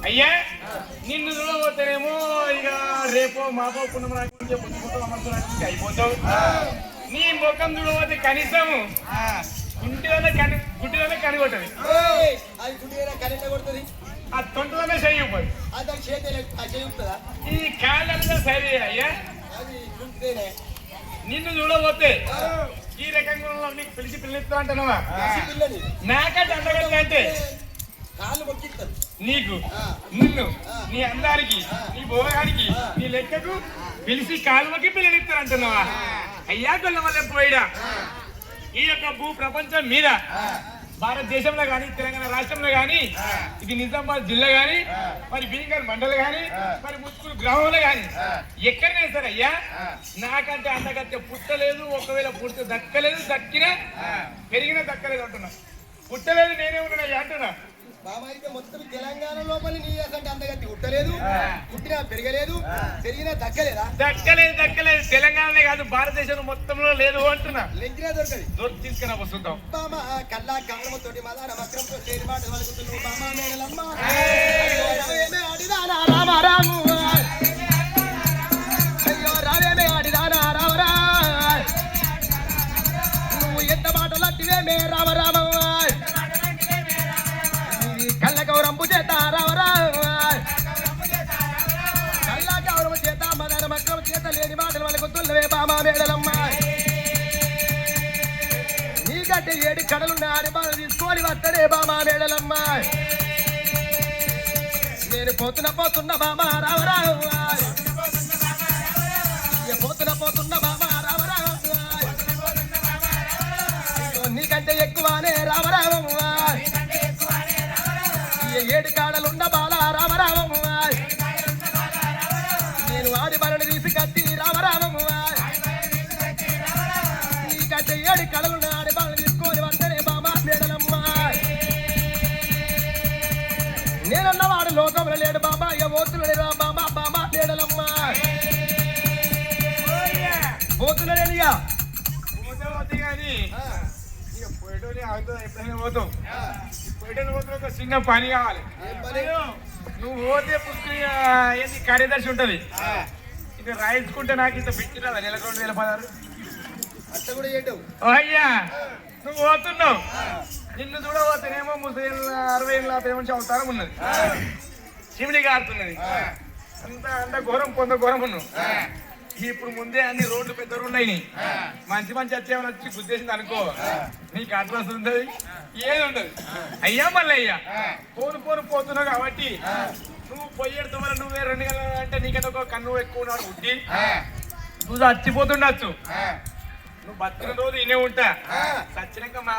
అయ్యా నిన్ను చూడబోతేనేమో ఇక రేపో మాపో పుణ్యం రాకుండా పుట్టుకుంటావు అమర్చడానికి అయిపోతావు. నీ ముఖం చూడబోతే కనీసం గుడ్డిలోనే కనిగొట్టది, ఆ తొంటలోనే చేయిపోదు, ఈ కాళ్ళంతా సరే. అయ్యా నిన్ను చూడబోతే ఈ రకంగా నీకు పిలిచి పిల్లెత్తా అంటున్నావా? నాకంటే అండగట్ల అంటే నీకు నిన్ను నీ అందానికి నీ భోగానికి నీ లెక్కకు పిలిచి కాలువకి పిల్లనిస్తారు అంటున్నావా? అయ్యా కొల్ల వల్ల పోయిడా ఈ యొక్క భూ ప్రపంచం మీద భారతదేశంలో కానీ తెలంగాణ రాష్ట్రంలో కానీ ఇది నిజామాబాద్ జిల్లా కానీ మరి బీంగల్ మండలం కానీ మరి ముత్తుకూరు గ్రామంలో కానీ ఎక్కడనే సరే అయ్యా నాకంటే అంతకంటే పుట్టలేదు. ఒకవేళ పుడితే దక్కలేదు, దక్కినా పెరిగినా దక్కలేదు అంటున్నా. పుట్టలేదు నేనే ఉన్నా అంటున్నా. మొత్తం తెలంగాణ లోపల నీ అంటే అంతగట్టి పుట్టలేదు, పుట్టినా పెరగలేదు, పెరిగినా దక్కలేదా? దక్కలేదు తెలంగాణనే కాదు భారతదేశం మొత్తంలో లేదు అంటున్నా. లెంకినా దొరకదు, తీసుకున్నా వస్తుంటాం. కల్లా కారణంతోటి మదాన వక్రంతో చేరి మాట వలుకుతున్నావు బామా మేడలమ్మ. రామారాము అయ్యో రావేమే ఆడిదానా రామరా, నువ్వు ఎంత మాటలు అంటివే మే రామరామ, కళ్ళ గౌరమ్ము చేత రావరా, కళ్ళ గౌరమ్మ చేత మదన మక్రమ చేత లేని మాటలు వాళ్ళకు తుల్లవే బామా మేడలమ్మ. నీకంటే 7 కడలున్నాడు బాగా తీసుకొని వస్తాడే బామా మేడలమ్మ. నేను పోతున్న బామా రావరా, పోతున్న బామా రావరా, నీకంటే ఎక్కువనే రామరామ, 7 కాడలున్న బాల రామరామము, నేను ఆడి బలను తీసి కట్టి రామరామము, నీకంటే 7 కడలున్న ఆడి బలను తీసుకొని వస్తేనే బామా మేడలమ్మ. నేనున్నవాడు లోకంలో లేడు బాబా, ఇక పోతున్నాడు బామా బామా మేడలమ్మ. పోతున్నాడు ఇక కానీ ఇక పోయేటోని ఎప్పుడైనా పోతాం. పోయేటోని పోతే ఒక చిన్న పని కావాలి. నువ్వు పోతే పుస్తకం ఏంది కార్యదర్శి ఉంటది, ఇది రాయించుకుంటే నాకు ఇంత పెట్టినా నెలకు 2016 అట్లా కూడా చేయటం. అయ్యా నువ్వు పోతున్నావు, నిన్ను చూడబోతేనేమో 60 ఏళ్ళ పేమెంట్ అవతారం ఉన్నది, చిమిడి కారుతున్నది, అంత ఘోరం పొంద ఘోరం ఉన్నావు. ఇప్పుడు ముందే అన్ని రోడ్లు పెద్దలు ఉన్నాయి, మంచి వచ్చేమని వచ్చి గుద్దేసింది అనుకో, నీకు అడ్రస్ ఉంటుంది ఏది ఉండదు. అయ్యా మళ్ళీ అయ్యా పోతున్నావు కాబట్టి నువ్వు పొయ్యేడుతో వల్ల నువ్వే 2 గంటలు అంటే నీకంటే ఒక కన్ను ఎక్కువ ఉన్నాడు ఉట్టి నువ్వు చచ్చిపోతుండొచ్చు. నువ్వు బతికిన రోజు ఇనే ఉంటా, చచ్చినాక